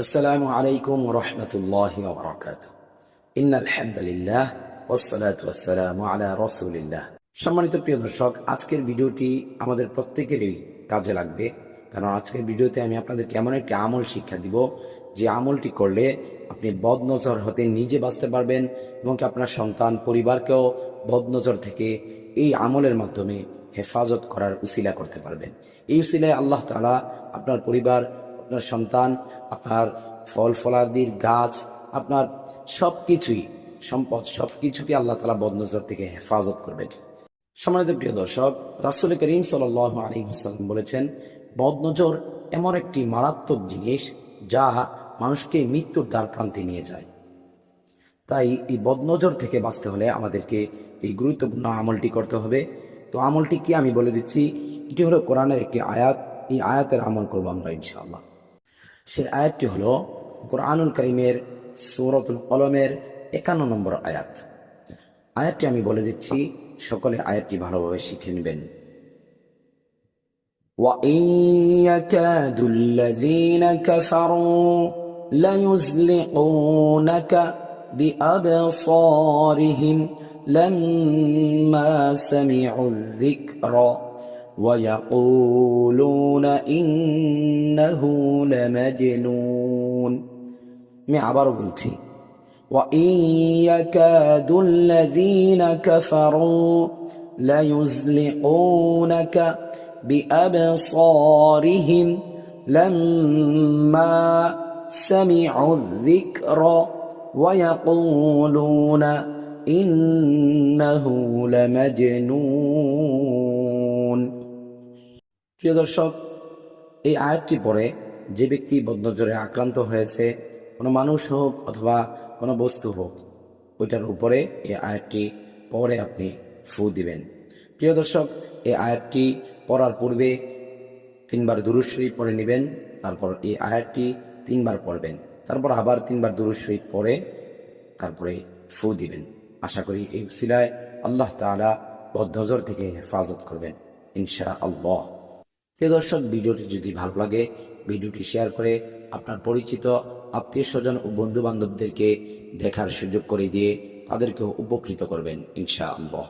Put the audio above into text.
আসসালামু আলাইকুম ওয়া রাহমাতুল্লাহি ওয়া বারাকাতুহু। ইন্নাল হামদুলিল্লাহ ওয়াস সালাতু ওয়াস সালামু আলা রাসূলিল্লাহ। সম্মানিত প্রিয় দর্শক, আজকের ভিডিওটি আমাদের প্রত্যেকেরই কাজে লাগবে, কারণ আজকের ভিডিওতে আমি আপনাদেরকে এমন একটি আমল শিক্ষা দিব যে আমলটি করলে আপনি বদনজর হতে নিজে বাঁচতে পারবেন এবং আপনার সন্তান পরিবারকেও বদনজর থেকে এই আমলের মাধ্যমে হেফাজত করার উসিলা করতে পারবেন। এই উসিলায় আল্লাহ তাআলা আপনার পরিবার, আপনার সন্তান, আপনার ফল ফলাদির গাছ, আপনার সবকিছুই, সম্পদ সবকিছুকে আল্লাহ তাআলা বদনজর থেকে হেফাজত করবেন। সম্মানিত প্রিয় দর্শক, রাসূল করিম সাল্লাল্লাহু আলাইহি ওয়াসাল্লাম বলেছেন, বদনজর এমন একটি মারাত্মক জিনিস যা মানুষকে মৃত্যুর দ্বার প্রান্তে নিয়ে যায়। তাই এই বদনজর থেকে বাঁচতে হলে আমাদেরকে এই গুরুত্বপূর্ণ আমলটি করতে হবে। তো আমলটি কি আমি বলে দিচ্ছি। এটি হলো কোরআনের একটি আয়াত। এই আয়াতের আমল করবো আমরা ইনশাআল্লাহ। সেই আয়াতটি হলো কোরআনুল কারীমের সূরাতুল কলমের ৫১ নম্বর আয়াত। আয়াতটি আমি বলে দিচ্ছি, সকলে আয়াতটি ভালোভাবে শিখে নেবেন। وَإِن يَكَادُ الَّذِينَ كَفَرُوا لَيُزْلِقُونَكَ بِأَبْصَارِهِمْ لَمَّا سَمِعُوا الذِّكْرَ وَيَقُولُونَ إِنَّهُ لَمَجْنُونٌ। আমি আবারও বলছি, وَإِن يَكَادُ الَّذِينَ كَفَرُوا لَيُزْلِقُونَكَ بِأَبْصَارِهِمْ لَمَّا سَمِعُوا الذِّكْرَ وَيَقُولُونَ إِنَّهُ لَمَجْنُونٌ। প্রিয় দর্শক, এই আয়াতটি পড়ে যে ব্যক্তি বদনজরে আক্রান্ত হয়েছে, কোনো মানুষ হোক অথবা কোনো বস্তু হোক, ওইটার উপরে এই আয়াতটি পরে আপনি ফু দিবেন। প্রিয় দর্শক, এই আয়াতটি পড়ার পূর্বে ৩ বার দুরূদ শরীফ পড়ে নেবেন, তারপর এই আয়াতটি ৩ বার পড়বেন, তারপর আবার ৩ বার দুরূদ শরীফ পড়ে তারপরে ফু দিবেন। আশা করি এই উসিলায় আল্লাহ তাআলা বদনজর থেকে হেফাজত করবেন ইনশাআল্লাহ। প্রিয় দর্শক, ভিডিওটি যদি ভালো লাগে ভিডিওটি শেয়ার করে আপনার পরিচিত আত্মীয় স্বজন ও বন্ধু বান্ধবদেরকে দেখার সুযোগ করে দিয়ে তাদেরকেও উপকৃত করবেন ইনশাআল্লাহ।